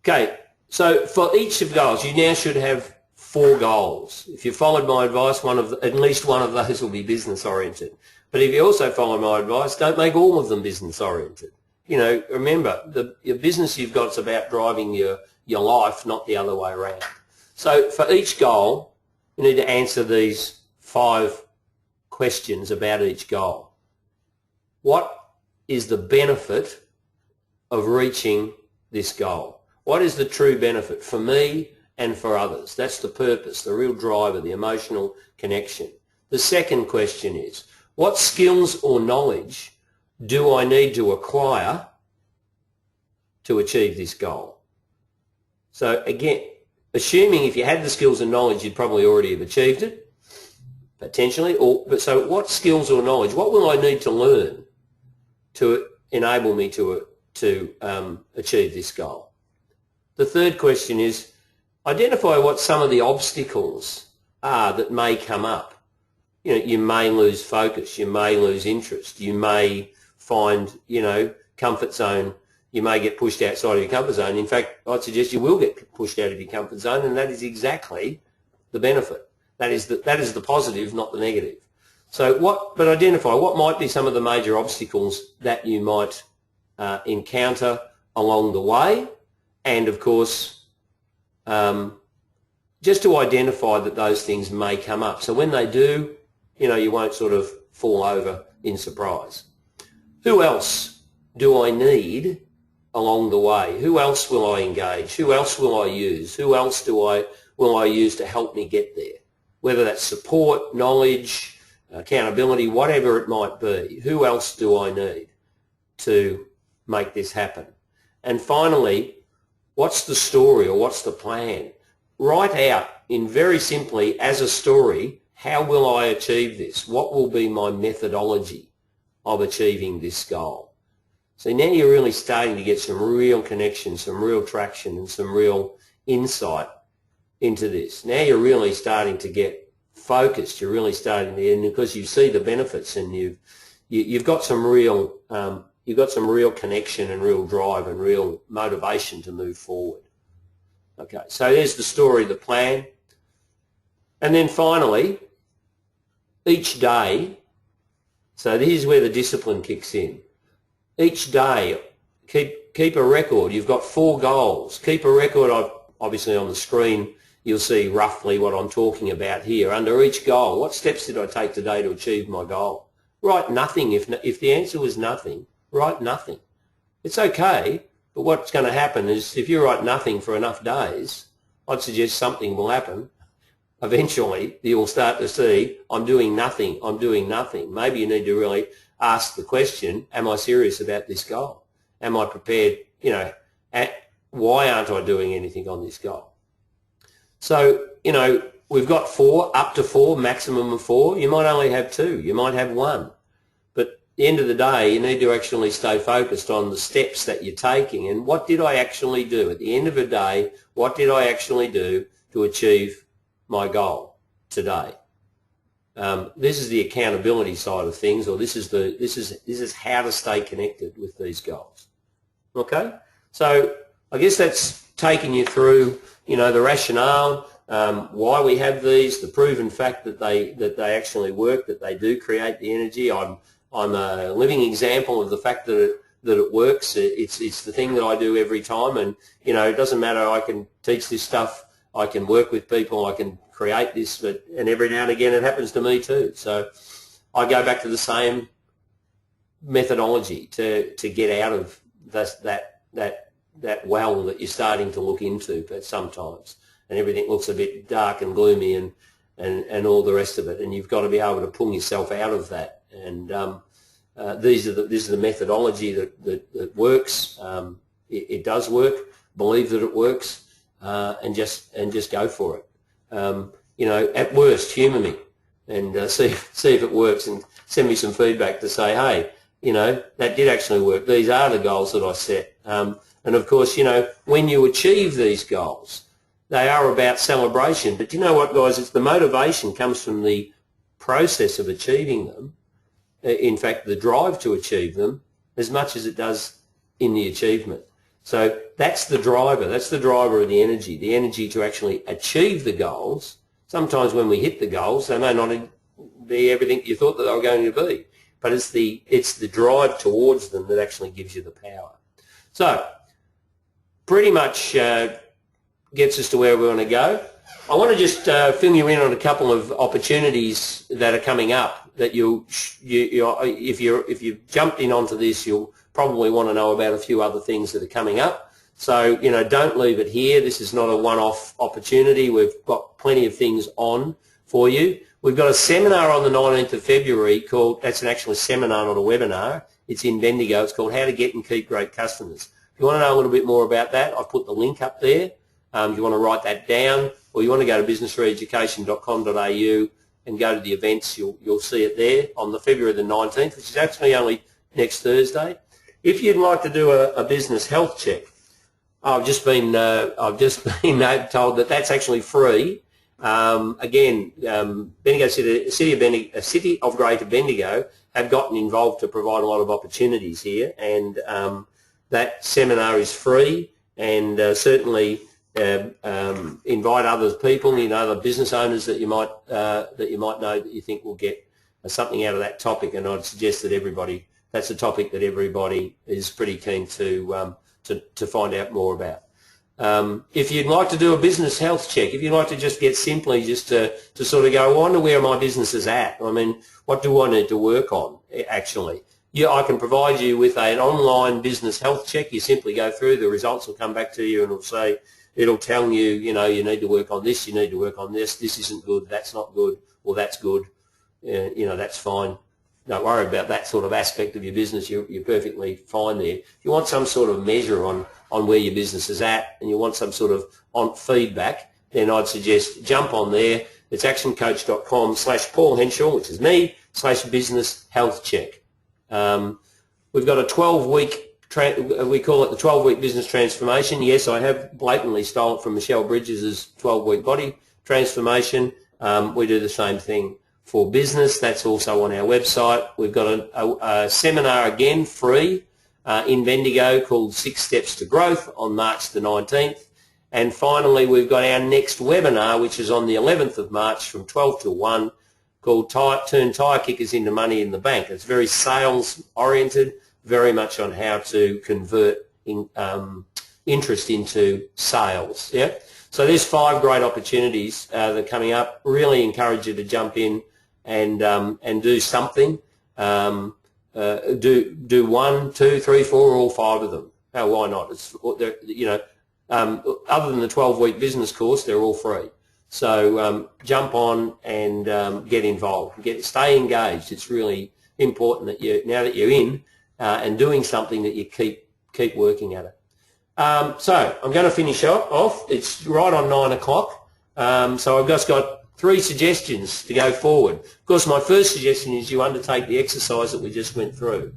Okay, so for each of the goals, you now should have 4 goals. If you followed my advice, at least one of those will be business oriented. But if you also follow my advice, don't make all of them business oriented. Remember, your business you've got is about driving your life, not the other way around. So for each goal, you need to answer these 5 questions about each goal. What is the benefit of reaching this goal? What is the true benefit for me and for others? That's the purpose, the real driver, the emotional connection. The second question is, what skills or knowledge do I need to acquire to achieve this goal? So again, assuming if you had the skills and knowledge, you'd probably already have achieved it, potentially. So what skills or knowledge, what will I need to learn to enable me to achieve this goal? The third question is, identify what some of the obstacles are that may come up. You may lose focus, you may lose interest, you may find, comfort zone, you may get pushed outside of your comfort zone. In fact, I'd suggest you will get pushed out of your comfort zone, and that is exactly the benefit. That is the positive, not the negative. So but identify what might be some of the major obstacles that you might encounter along the way, and of course, just to identify that those things may come up. So when they do, you won't sort of fall over in surprise. Who else do I need along the way? Who else will I engage? Who else will I use? Who else will I use to help me get there? Whether that's support, knowledge, accountability, whatever it might be. Who else do I need to make this happen? And finally, what's the story or what's the plan? Write out in very simply as a story, how will I achieve this? What will be my methodology of achieving this goal? So now you're really starting to get some real connection, some real traction, and some real insight into this. Now you're really starting to get focused. You're really starting to, and because you see the benefits, and you've got some real connection and real drive and real motivation to move forward. Okay, so there's the story, the plan, and then finally, each day. So this is where the discipline kicks in. Each day, keep a record. You've got 4 goals. Keep a record. Obviously on the screen, you'll see roughly what I'm talking about here. Under each goal, what steps did I take today to achieve my goal? Write nothing. If the answer was nothing, write nothing. It's okay, but what's going to happen is if you write nothing for enough days, I'd suggest something will happen. Eventually, you'll start to see, I'm doing nothing, I'm doing nothing. Maybe you need to really ask the question, am I serious about this goal? Am I prepared, why aren't I doing anything on this goal? So, we've got 4, up to 4, maximum of 4. You might only have 2. You might have 1. But at the end of the day, you need to actually stay focused on the steps that you're taking and what did I actually do? At the end of the day, what did I actually do to achieve my goal today? This is the accountability side of things, or this is how to stay connected with these goals. Okay, so I guess that's taking you through, the rationale, why we have these, the proven fact that they actually work, that they do create the energy. I'm a living example of the fact that it works. It's the thing that I do every time, and it doesn't matter. I can teach this stuff. I can work with people. I can create this, and every now and again it happens to me too. So I go back to the same methodology to get out of that well that you're starting to look into, but sometimes, and everything looks a bit dark and gloomy and all the rest of it, and you've got to be able to pull yourself out of that. And this is the methodology that works. It does work. Believe that it works. And just go for it. At worst, humour me and see if it works, and send me some feedback to say, hey, that did actually work. These are the goals that I set. And of course, when you achieve these goals, they are about celebration. But you know what, guys? It's the motivation comes from the process of achieving them. In fact, the drive to achieve them as much as it does in the achievement. So that's the driver. That's the driver of the energy to actually achieve the goals. Sometimes when we hit the goals, they may not be everything you thought that they were going to be, but it's the drive towards them that actually gives you the power. So pretty much gets us to where we want to go. I want to just fill you in on a couple of opportunities that are coming up that if you've jumped in onto this, you'll probably want to know about a few other things that are coming up. So, don't leave it here. This is not a one-off opportunity. We've got plenty of things on for you. We've got a seminar on the 19th of February called, that's an actual seminar, not a webinar. It's in Bendigo. It's called How to Get and Keep Great Customers. If you want to know a little bit more about that, I've put the link up there. If you want to write that down, or you want to go to businessreeducation.com.au and go to the events, you'll see it there on the February the 19th, which is actually only next Thursday. If you'd like to do a business health check, I've just been told that that's actually free. Again, Bendigo City of Greater Bendigo have gotten involved to provide a lot of opportunities here, and that seminar is free. And certainly invite other people, other business owners that you might know that you think will get something out of that topic. And I'd suggest that that's a topic that everybody is pretty keen to find out more about. If you'd like to do a business health check, if you'd like to just get simply just to sort of go, I wonder where my business is at. I mean, what do I need to work on actually? Yeah, I can provide you with an online business health check. You simply go through, the results will come back to you, and it'll tell you, you need to work on this, you need to work on this, this isn't good, that's not good, or that's good, that's fine. Don't worry about that sort of aspect of your business. You're perfectly fine there. If you want some sort of measure on where your business is at, and you want some sort of feedback, then I'd suggest jump on there. It's actioncoach.com/Paul Henshaw, which is me, /business health check. We've got a 12-week, we call it the 12-week business transformation. Yes, I have blatantly stolen it from Michelle Bridges' 12-week body transformation. We do the same thing for business. That's also on our website. We've got a seminar, again, free, in Bendigo called 6 Steps to Growth on March the 19th. And finally, we've got our next webinar, which is on the 11th of March from 12 till 1, called Turn Tire Kickers into Money in the Bank. It's very sales-oriented, very much on how to convert interest into sales. Yeah. So there's 5 great opportunities that are coming up. Really encourage you to jump in and do something. Do 1, 2, 3, 4, or all 5 of them. Why not? It's, other than the 12-week business course, they're all free. So jump on and get involved. Stay engaged. It's really important that now that you're in and doing something, that you keep working at it. So I'm going to finish off. It's right on 9 o'clock. So I've just got 3 suggestions to go forward. Of course, my first suggestion is you undertake the exercise that we just went through.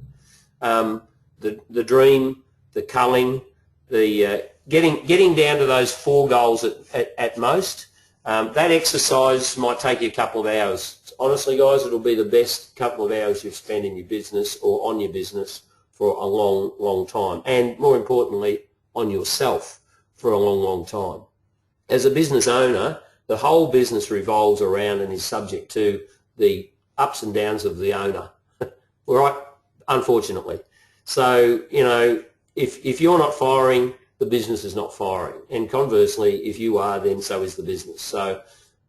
The dream, the culling, the getting down to those 4 goals at most. That exercise might take you a couple of hours. Honestly, guys, it'll be the best couple of hours you've spent in your business or on your business for a long, long time. And more importantly, on yourself for a long, long time. As a business owner, the whole business revolves around and is subject to the ups and downs of the owner, right? Unfortunately. So, you know, if you're not firing, the business is not firing. And conversely, if you are, then so is the business. So,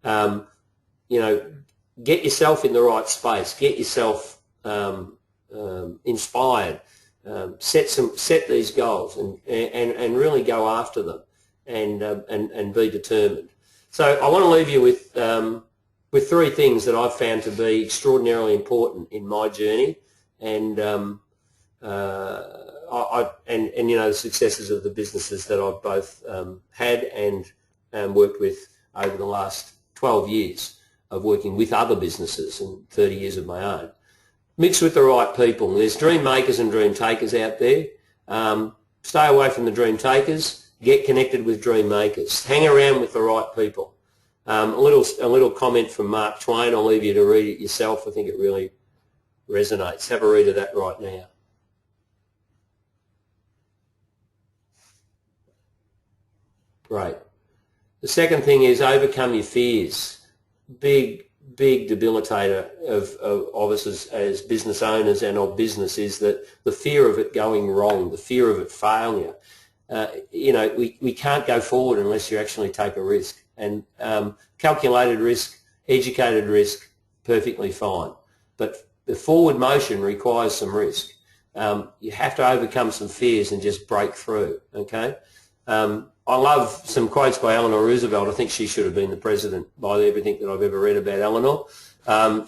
you know, get yourself in the right space. Get yourself inspired. Set these goals and really go after them and be determined. So I want to leave you with 3 things that I've found to be extraordinarily important in my journey, and you know, the successes of the businesses that I've both had and worked with over the last 12 years of working with other businesses and 30 years of my own. Mix with the right people. There's dream makers and dream takers out there. Stay away from the dream takers. Get connected with dream makers. Hang around with the right people. A little comment from Mark Twain. I'll leave you to read it yourself. I think it really resonates. Have a read of that right now. Great. The second thing is overcome your fears. Big debilitator of us as business owners and of business is that the fear of it going wrong, the fear of it failure. You know, we can't go forward unless you actually take a risk. And calculated risk, educated risk, perfectly fine. But the forward motion requires some risk. You have to overcome some fears and just break through, okay? I love some quotes by Eleanor Roosevelt. I think she should have been the president by everything that I've ever read about Eleanor.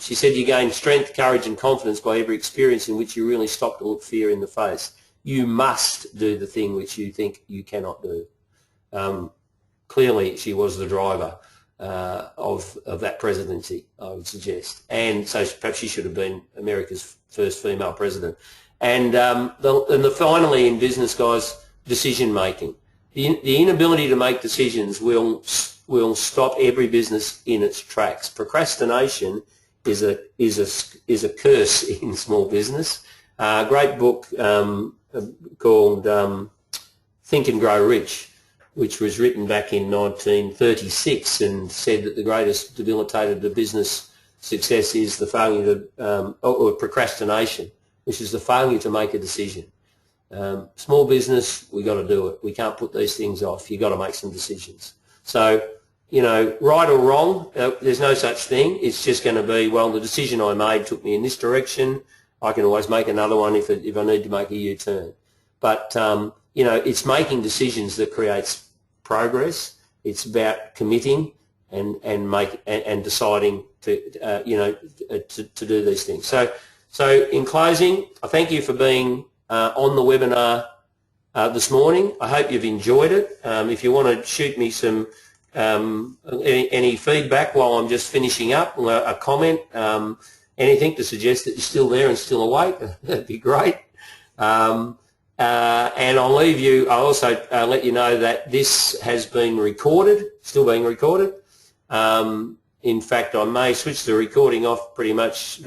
She said, you gain strength, courage and confidence by every experience in which you really stop to look fear in the face. You must do the thing which you think you cannot do. Clearly, she was the driver of that presidency, I would suggest. And so perhaps she should have been America's first female president. And finally, in business, guys, decision making. The inability to make decisions will stop every business in its tracks. Procrastination is a curse in small business. A great book called Think and Grow Rich, which was written back in 1936 and said that the greatest debilitator to business success is the failure to, or procrastination, which is the failure to make a decision. Small business, we got to do it. We can't put these things off. You got to make some decisions. So, you know, right or wrong, there's no such thing. It's just going to be, well, the decision I made took me in this direction. I can always make another one if I need to make a U-turn. But you know, it's making decisions that creates progress. It's about committing and deciding to you know, to do these things. So in closing, I thank you for being on the webinar this morning. I hope you've enjoyed it. If you want to shoot me some any feedback while I'm just finishing up, a comment, anything to suggest that you're still there and still awake, that'd be great. And I'll leave you. I'll also let you know that this has been recorded, still being recorded. In fact, I may switch the recording off pretty much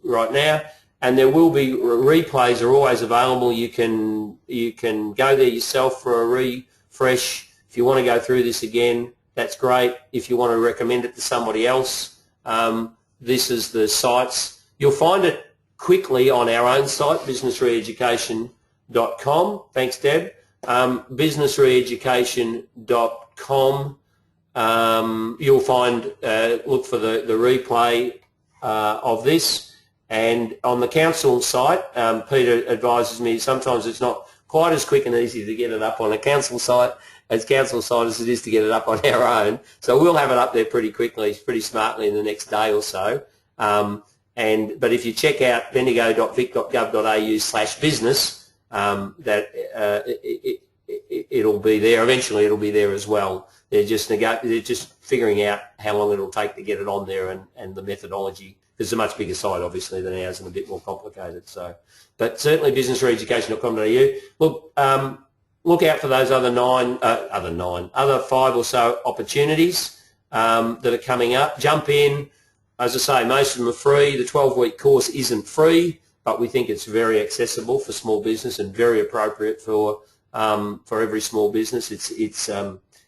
right now. And there will be replays are always available. You can go there yourself for a refresh. If you want to go through this again, that's great. If you want to recommend it to somebody else, this is the sites. You'll find it quickly on our own site, businessreeducation.com. Thanks, Deb. Businessreeducation.com. You'll find, look for the replay of this. And on the council site, Peter advises me sometimes it's not quite as quick and easy to get it up on a council site as it is to get it up on our own. So we'll have it up there pretty quickly, pretty smartly in the next day or so. But if you check out bendigo.vic.gov.au/business, it'll be there. Eventually, it'll be there as well. They're just figuring out how long it'll take to get it on there and the methodology. It's a much bigger site, obviously, than ours and a bit more complicated. So, but certainly businessreeducation.com.au. Look out for those other five or so opportunities that are coming up. Jump in. As I say, most of them are free. The 12-week course isn't free, but we think it's very accessible for small business and very appropriate for every small business.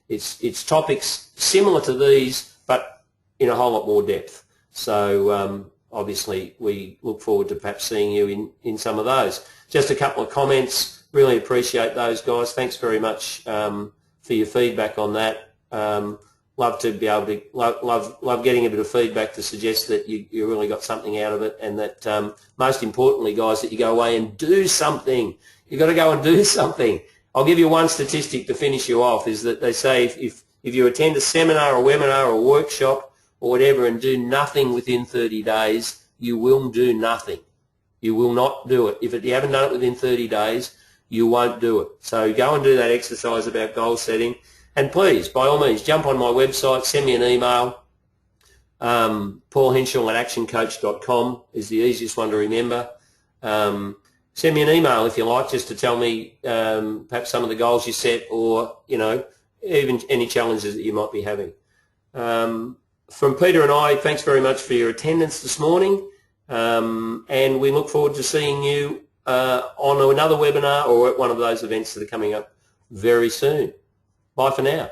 It's topics similar to these, but in a whole lot more depth. So obviously we look forward to perhaps seeing you in some of those. Just a couple of comments. Really appreciate those, guys. Thanks very much for your feedback on that. Love to be able to love getting a bit of feedback to suggest that you really got something out of it, and that most importantly, guys, that you go away and do something. You've got to go and do something. I'll give you one statistic to finish you off, is that they say if you attend a seminar or webinar or workshop or whatever and do nothing within 30 days, you will do nothing. You will not do it. If you haven't done it within 30 days, you won't do it. So go and do that exercise about goal setting. And please, by all means, jump on my website, send me an email. paulhenschel@actioncoach.com is the easiest one to remember. Send me an email if you like, just to tell me perhaps some of the goals you set, or even any challenges that you might be having. From Peter and I, thanks very much for your attendance this morning, and we look forward to seeing you on another webinar or at one of those events that are coming up very soon. Bye for now.